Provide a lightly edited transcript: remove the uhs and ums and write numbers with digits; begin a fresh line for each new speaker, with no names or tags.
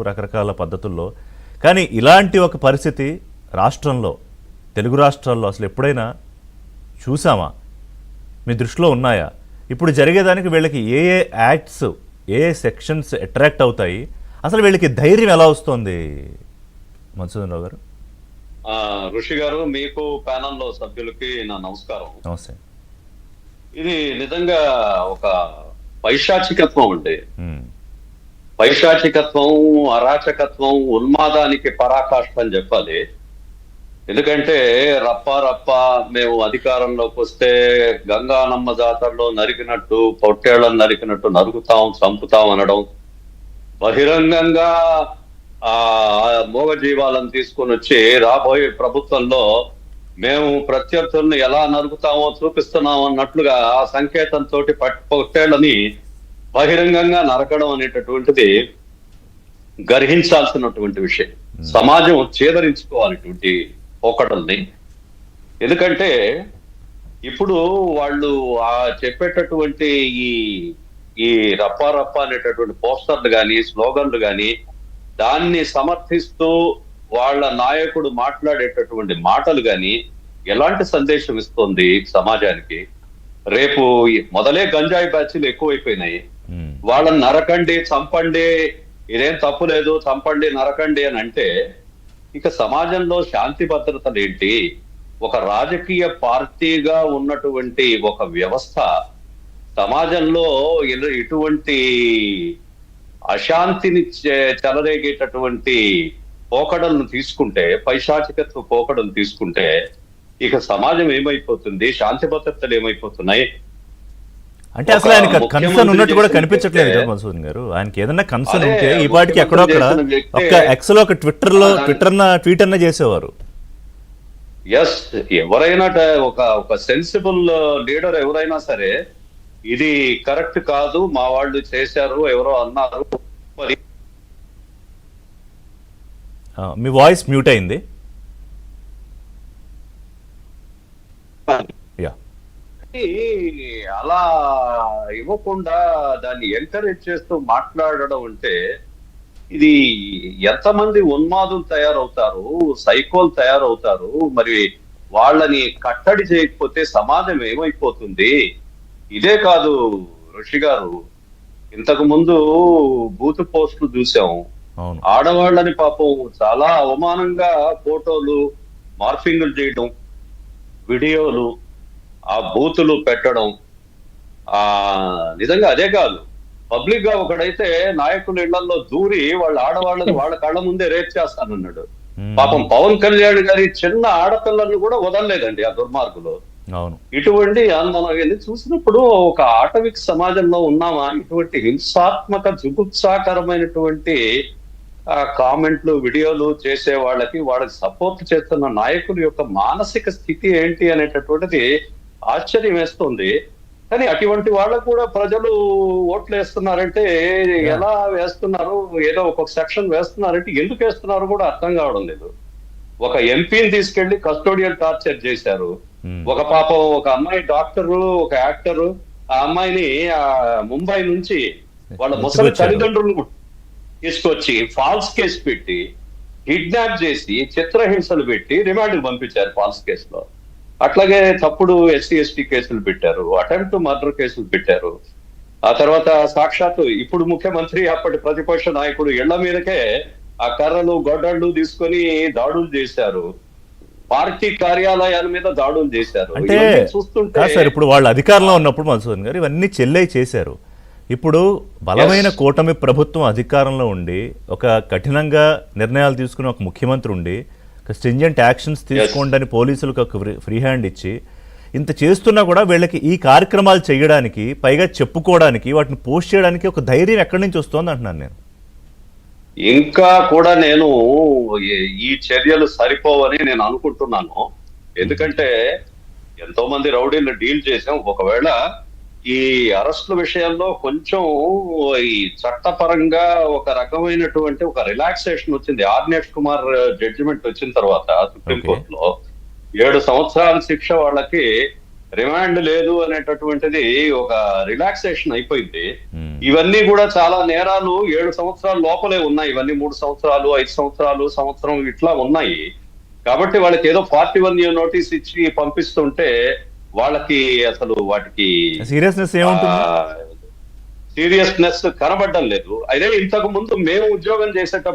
రకరకాల పద్ధతుల్లో. కానీ ఇలాంటి ఒక పరిస్థితి రాష్ట్రంలో, తెలుగు రాష్ట్రాల్లో అసలు ఎప్పుడైనా చూసామా? మీ దృష్టిలో ఉన్నాయా? ఇప్పుడు జరిగేదానికి వీళ్ళకి ఏ ఏ యాక్ట్స్, ఏ ఏ సెక్షన్స్ అట్రాక్ట్ అవుతాయి? అసలు వీళ్ళకి ధైర్యం ఎలా వస్తుంది మధుసూదన్ రావు గారు?
ఋషి గారు, మీకు ప్యానల్లో సభ్యులకి నా నమస్కారం.
నమస్తే.
ఇది నిజంగా ఒక పైశాచికత్వం అండి. పైశాచికత్వం, అరాచకత్వం, ఉన్మాదానికి పరాకాష్ఠ అని చెప్పాలి. ఎందుకంటే రప్ప మేము అధికారంలోకి వస్తే గంగానమ్మ జాతరలో నరికినట్టు, పొట్టేళ్లను నరికినట్టు నరుకుతాం, చంపుతాం అనడం, బహిరంగంగా ఆ మూగ జీవాలను తీసుకొని వచ్చి రాబోయే ప్రభుత్వంలో మేము ప్రత్యర్థులను ఎలా నరుకుతామో చూపిస్తున్నాం అన్నట్లుగా ఆ సంకేతంతో పొట్టేళ్లని బహిరంగంగా నరకడం అనేటటువంటిది గర్హించాల్సినటువంటి విషయం. సమాజం చేదరించుకోవాలటువంటి పోకడల్ని. ఎందుకంటే ఇప్పుడు వాళ్ళు ఆ చెప్పేటటువంటి ఈ రప్ప అనేటటువంటి పోస్టర్లు కానీ, స్లోగన్లు కానీ, దాన్ని సమర్థిస్తూ వాళ్ళ నాయకుడు మాట్లాడేటటువంటి మాటలు కానీ ఎలాంటి సందేశం ఇస్తుంది సమాజానికి? రేపు మొదలే గంజాయి బ్యాచ్లు ఎక్కువైపోయినాయి. వాళ్ళని నరకండి, చంపండి, ఇదేం తప్పు లేదు, చంపండి, నరకండి అని అంటే ఇక సమాజంలో శాంతి భద్రతలు ఏంటి? ఒక రాజకీయ పార్టీగా ఉన్నటువంటి ఒక వ్యవస్థ సమాజంలో ఇటువంటి అశాంతిని చెలరేగేటటువంటి పోకడలను తీసుకుంటే, పైశాచికత్వ పోకడలు తీసుకుంటే ఇక సమాజం ఏమైపోతుంది? శాంతి భద్రతలు ఏమైపోతున్నాయి?
అంటే అసలు ఆయన కన్సర్న్ ఉన్నట్టు కూడా కనిపించట్లేదు కదా మధుసూదన్ గారు. ఆయనకి ఏదన్నా కన్సర్న్ ఉంటే ఈ పాటికి ఎక్కడో అక్కడ ఒక ఎక్స్ లో, ఒక ట్వీట్ అన్న చేసేవారు.
ఎస్, ఎవరైనా ఒక సెన్సిబుల్ లీడర్ ఎవరైనా సరే ఇది కరెక్ట్ కాదు, మా వాళ్ళు చేశారు, ఎవరో అన్నారు.
మీ వాయిస్ మ్యూట్ అయింది.
అలా ఇవ్వకుండా దాన్ని ఎంకరేజ్ చేస్తూ మాట్లాడడం అంటే ఇది ఎంతమంది ఉన్మాదులు తయారవుతారు, సైకోలు తయారవుతారు. మరి వాళ్ళని కట్టడి చేయకపోతే సమాజం ఏమైపోతుంది? ఇదే కాదు ఋషి గారు, ఇంతకు ముందు బూత్ పోస్టులు చూసాం. ఆడవాళ్ళని పాపం చాలా అవమానంగా ఫోటోలు మార్ఫింగ్లు చేయడం, వీడియోలు, ఆ బూతులు పెట్టడం. నిజంగా అదే కాదు, పబ్లిక్ గా ఒకడైతే నాయకుల ఇళ్లలో దూరి వాళ్ళ ఆడవాళ్ళని వాళ్ళ కళ్ళ ముందే రేప్ చేస్తానన్నాడు. పాపం పవన్ కళ్యాణ్ గారి చిన్న ఆడపిల్లలను కూడా వదలలేదండి ఆ దుర్మార్గులు. ఇటువంటి మనం చూసినప్పుడు ఒక ఆటవిక సమాజంలో ఉన్నామా? ఇటువంటి హింసాత్మక, జుగుప్సాకరమైనటువంటి కామెంట్లు, వీడియోలు చేసే వాళ్ళకి సపోర్ట్ చేస్తున్న నాయకుల యొక్క మానసిక స్థితి ఏంటి అనేటటువంటిది ఆశ్చర్యం వేస్తుంది. కానీ అటువంటి వాళ్ళకు కూడా ప్రజలు ఓట్లు వేస్తున్నారంటే ఎలా వేస్తున్నారు? ఏదో ఒక సెక్షన్ వేస్తున్నారంటే ఎందుకు వేస్తున్నారో కూడా అర్థం కావడం లేదు. ఒక ఎంపీని తీసుకెళ్లి కస్టోడియల్ టార్చర్ చేశారు. ఒక పాపం ఒక అమ్మాయి డాక్టరు, ఒక యాక్టరు, ఆ అమ్మాయిని ముంబై నుంచి వాళ్ళ ముసలి తల్లిదండ్రులను తీసుకొచ్చి ఫాల్స్ కేసు పెట్టి, కిడ్నాప్ చేసి, చిత్రహింసలు పెట్టి రిమాండ్కి పంపించారు ఫాల్స్ కేసులో. అట్లాగే తప్పుడు SC/ST కేసులు పెట్టారు, అటెంప్ట్ మర్డర్ కేసులు పెట్టారు. ఆ తర్వాత సాక్షాత్తు ఇప్పుడు ముఖ్యమంత్రి, అప్పటి ప్రతిపక్ష నాయకుడు ఇళ్ల మీదకే ఆ కర్రలు, గొడ్డళ్ళు తీసుకొని దాడులు చేశారు. పార్టీ కార్యాలయాల మీద దాడులు చేశారు.
అంటే చూస్తుంటే సార్, ఇప్పుడు వాళ్ళు అధికారంలో ఉన్నప్పుడు మధుసూదన్ గారు ఇవన్నీ చెల్లై చేశారు. ఇప్పుడు బలమైన కూటమి ప్రభుత్వం అధికారంలో ఉండి, ఒక కఠినంగా నిర్ణయాలు తీసుకుని ఒక ముఖ్యమంత్రి ఉండి, స్ట్రింజెంట్ యాక్షన్స్ తీసుకోండి అని పోలీసులకు ఒక ఫ్రీ హ్యాండ్ ఇచ్చి ఇంత చేస్తున్నా కూడా వీళ్ళకి ఈ కార్యక్రమాలు చేయడానికి, పైగా చెప్పుకోవడానికి, వాటిని పోస్ట్ చేయడానికి ఒక ధైర్యం ఎక్కడి నుంచి వస్తుంది అంటున్నాను నేను.
ఇంకా కూడా నేను ఈ చర్యలు సరిపోవని నేను అనుకుంటున్నాను. ఎందుకంటే ఎంతో మంది రౌడీలు డీల్ చేసాం. ఒకవేళ ఈ అరెస్టుల విషయంలో కొంచెం ఈ చట్టపరంగా ఒక రకమైనటువంటి ఒక రిలాక్సేషన్ వచ్చింది. ఆర్నేష్ కుమార్ జడ్జిమెంట్ వచ్చిన తర్వాత సుప్రీంకోర్టులో 7 సంవత్సరాల శిక్ష వాళ్ళకి రిమాండ్ లేదు అనేటటువంటిది ఒక రిలాక్సేషన్ అయిపోయింది.
ఉమ్.
ఇవన్నీ కూడా చాలా నేరాలు 7 సంవత్సరాల లోపలే ఉన్నాయి. ఇవన్నీ 3 సంవత్సరాలు, 5 సంవత్సరాలు, సంవత్సరం ఇట్లా ఉన్నాయి. కాబట్టి వాళ్ళకి ఏదో 41 నోటీస్ ఇచ్చి పంపిస్తుంటే వాళ్ళకి అసలు వాటికి
సీరియస్నెస్ ఏముంటుంది?
సీరియస్నెస్ కనబడడం లేదు. అదే ఇంతకు ముందు మేము ఉద్యోగం చేసేటప్పుడు